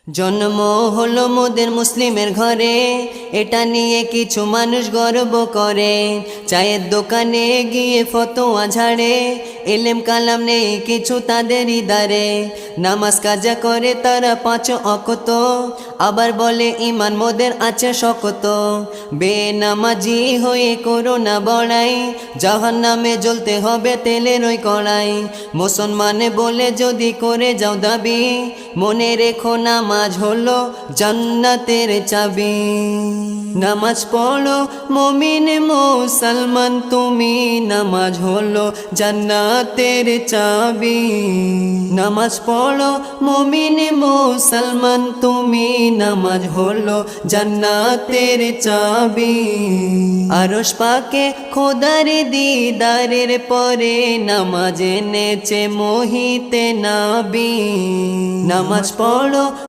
জন্ম হলো মোদের মুসলিমের ঘরে, এটা নিয়ে কিছু মানুষ গর্ব করে। চায়ের দোকানে গিয়ে ফতোয়া ঝাড়ে, এলেম কালাম নেই কিছু তাদের ইদারে। নামাজ কাজা করে তারা 5 ওয়াক্ত, আবার বলে ঈমান মোদের আছে শক্ত। বেনামাজি হয়ে করো না বড়াই, জাহান্নামে জ্বলতে হবে তেলের ওই কড়াই। মুসলমানে বলে যদি করে যাও দাবি, মনে রেখো নামাজ হলো জান্নাতের চাবি। নামাজ পড়ো মুমিন মুসলমান তুমি, নামাজ হলো জান্নাতের চাবি। নামাজ পড়ো মুমিন মুসলমান তুমি, নামাজ হলো জান্নাতের চাবি। আরশ পাকে খোদার দিদারের পরে, নামাজ এনেছে মোহিতে নাবি। নামাজ পড়ো